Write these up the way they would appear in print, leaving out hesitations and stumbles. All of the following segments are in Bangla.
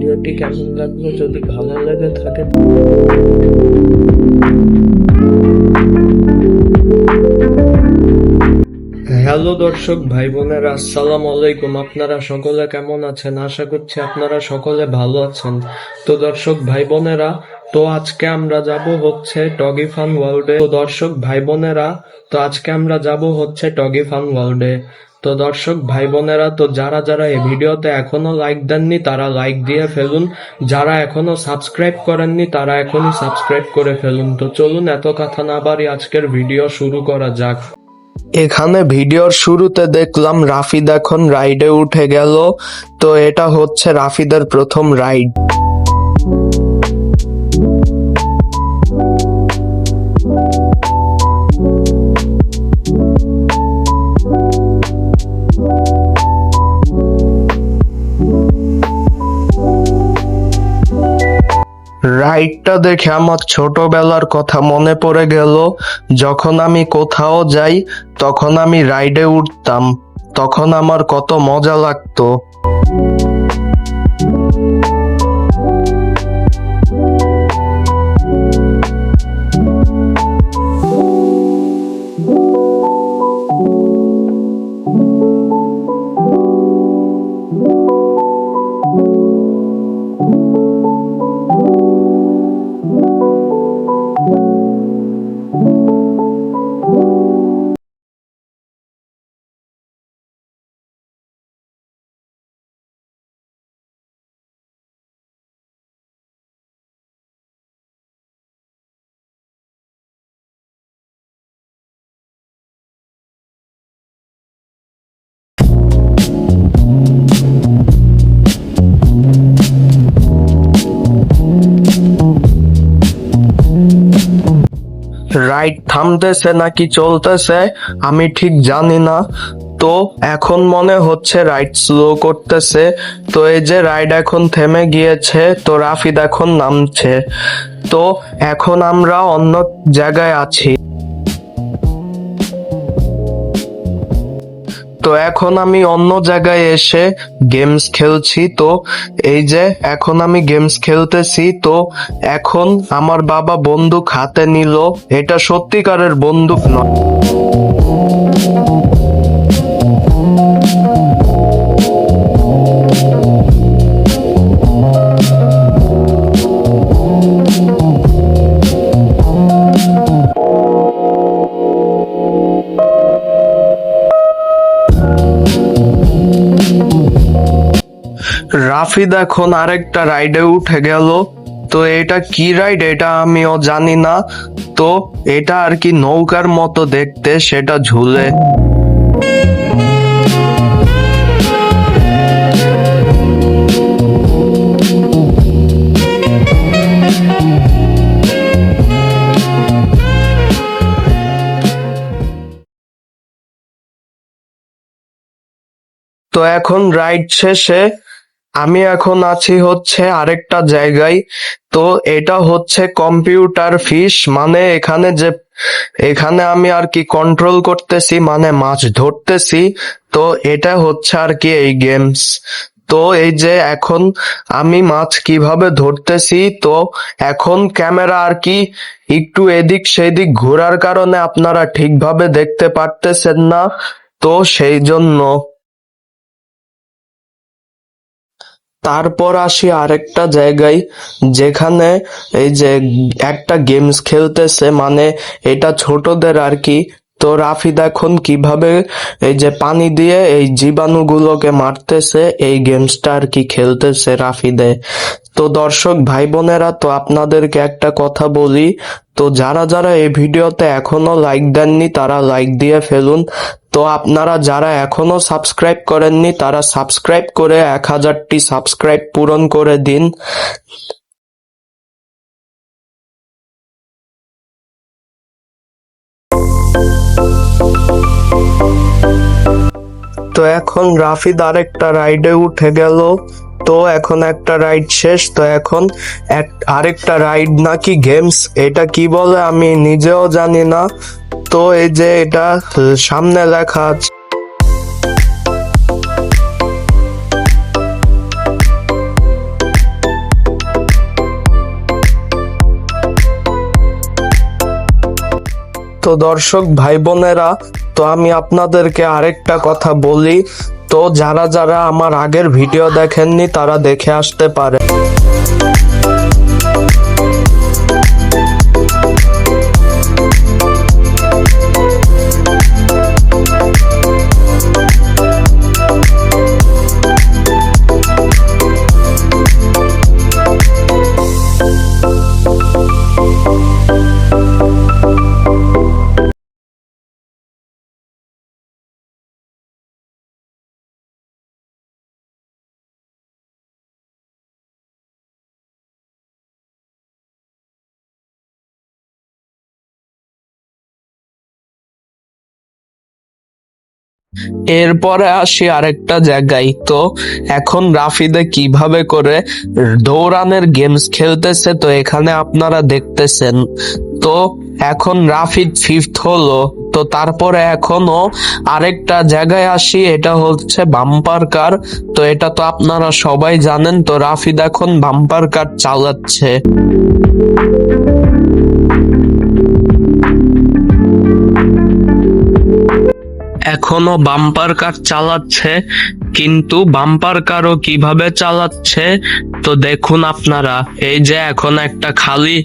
ভিডিওটি কেমন লাগলো, যদি ভালো লেগে থাকে হ্যালো দর্শক ভাই বোনেরা, আসসালামু আলাইকুম। আপনারা সকলে কেমন আছেন? আশা করছি আপনারা সকলে ভালো আছেন। তো দর্শক ভাই বোনেরা, তো আজকে আমরা যাব হচ্ছে টগি ফান ওয়ার্ল্ডে। তো দর্শক ভাই বোনেরা, তো আজকে আমরা যাব হচ্ছে টগি ফান ওয়ার্ল্ডে। তো দর্শক ভাই বোনেরা, তো যারা যারা এই ভিডিওতে এখনো লাইক দেননি তারা লাইক দিয়ে ফেলুন, যারা এখনো সাবস্ক্রাইব করেননি তারা এখনই সাবস্ক্রাইব করে ফেলুন। তো চলুন এত কথা না বাড়ি আজকের ভিডিও শুরু করা যাক। এখানে ভিডিওর শুরুতে দেখলাম রাফিদ এখন রাইডে উঠে গেল। তো এটা হচ্ছে রাফিদের প্রথম রাইড। রাইডটা দেখে আমার ছোটবেলার কথা মনে পড়ে গেল। যখন আমি কোথাও যাই তখন আমি রাইডে উঠতাম, তখন আমার কত মজা লাগতো। রাইড থামতেছে নাকি চলতেছে আমি ঠিক জানি না। তো এখন মনে হচ্ছে রাইড স্লো করতেছে। তো এই যে রাইড এখন থেমে গিয়েছে, তো রাফিদ এখন নামছে। তো এখন আমরা অন্য জায়গায় আছি। তো এখন আমি অন্য জায়গায় এসে গেমস খেলছি। তো এই যে এখন আমি গেমস খেলতেছি। তো এখন আমার বাবা বন্দুক হাতে নিল, এটা সত্যিকারের বন্দুক নয়। রাফিদ এখন আরেকটা রাইডে উঠে গেল। তো এটা কি রাইড এটা আমিও জানি না। তো এটা আর কি নৌকার মতো দেখতে, সেটা ঝুলে। তো এখন রাইড শেষে আমি এখন আছি হচ্ছে আরেকটা জায়গায়। তো এটা হচ্ছে কম্পিউটার ফিশ, মানে এখানে আমি আর কি কন্ট্রোল করতেছি, মানে মাছ ধরতেছি। তো এটা হচ্ছে আর কি এই গেমস। তো এই যে এখন আমি মাছ কিভাবে ধরতেছি, তো এখন ক্যামেরা আর কি একটু এদিক সেদিক ঘোরার কারণে আপনারা ঠিকভাবে দেখতে পারতেছেন না। তো সেই জন্য তারপর আসি আরেকটা জায়গায়, যেখানে এই যে একটা গেমস খেলতেছে, মানে এটা ছোটদের আর কি। তো রাফিদ এখন কিভাবে এই যে পানি দিয়ে এই জীবাণুগুলোকে মারতেছে, এই গেমসটা আর কি খেলতেছে রাফিদে। তো দর্শক ভাই বোনেরা, তো আপনাদেরকে একটা কথা বলি, তো যারা যারা এই ভিডিওতে এখনো লাইক দেননি তারা লাইক দিয়ে ফেলুন। তো আপনারা যারা এখনো সাবস্ক্রাইব করেননি তারা সাবস্ক্রাইব করে 1000টি সাবস্ক্রাইব পূরণ করে দিন। তো এখন রাফিদ আরেকটা রাইডে উঠে গেল। তো এখন একটা রাইড শেষ। তো এখন আরেকটা রাইড নাকি গেমস, এটা কি বলে আমি নিজেও জানি না। তো এই যে এটা সামনে লেখা আছে। তো দর্শক ভাই বোনেরা, তো আমি আপনাদেরকে আরেকটা কথা বলি, তো যারা যারা আমার আগের ভিডিও দেখেননি তারা দেখে আসতে পারে। এরপরে আসি আরেকটা জায়গায়। তো এখন রাফিদে কিভাবে করে দৌড়ানের গেমস খেলতেছে, তো এখানে আপনারা দেখতেছেন। তো এখন রাফিদ ফিফথ হলো। তো তারপরে এখনো আরেকটা জায়গায় আসি, এটা হচ্ছে বাম্পার কার। তো এটা তো আপনারা সবাই জানেন। তো রাফিদ এখন বাম্পার কার চালাচ্ছে। এখনো বাম্পার কার চালাচ্ছে, কিন্তু বাম্পার কারও কিভাবে চালাচ্ছে তো দেখুন আপনারা। এই যে এখন একটা খালি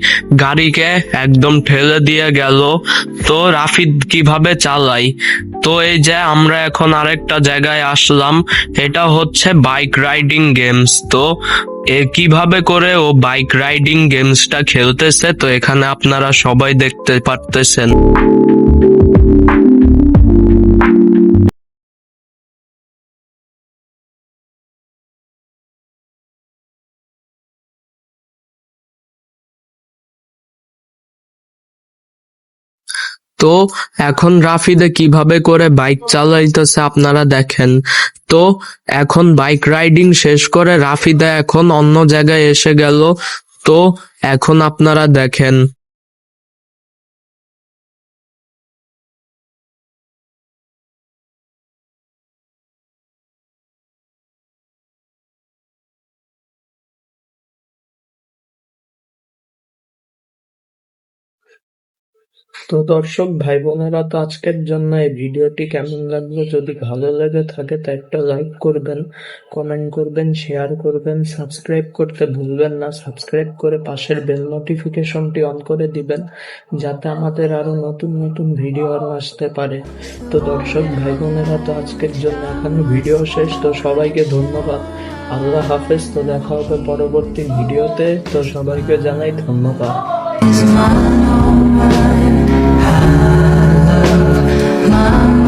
গাড়িকে একদম ঠেলে দিয়ে গেল, তো রাফিদ কিভাবে চালাই। তো এই যে আমরা এখন আরেকটা জায়গায় আসলাম, এটা হচ্ছে বাইক রাইডিং গেমস। তো কিভাবে করে ও বাইক রাইডিং গেমসটা খেলতেছে, তো এখানে আপনারা সবাই দেখতে পারতেছেন। তো এখন রাফিদে কিভাবে করে বাইক চালাইতেছে আপনারা দেখেন। তো এখন বাইক রাইডিং শেষ করে রাফিদা এখন অন্য জায়গায় এসে গেল। তো এখন আপনারা দেখেন। তো দর্শক ভাই বোনেরা, তো আজকের জন্য এই ভিডিওটি কেমন লাগলো, যদি ভালো লেগে থাকে তো একটা লাইক করবেন, কমেন্ট করবেন, শেয়ার করবেন, সাবস্ক্রাইব করতে ভুলবেন না। সাবস্ক্রাইব করে পাশের বেল নোটিফিকেশনটি অন করে দিবেন, যাতে আমাদের আরো নতুন নতুন ভিডিও আরো আসতে পারে। তো দর্শক ভাই বোনেরা, তো আজকের জন্য এখানে ভিডিও শেষ। তো সবাইকে ধন্যবাদ, আল্লাহ হাফেজ। তো দেখা হবে পরবর্তী ভিডিওতে। তো সবাইকে জানাই ধন্যবাদ। My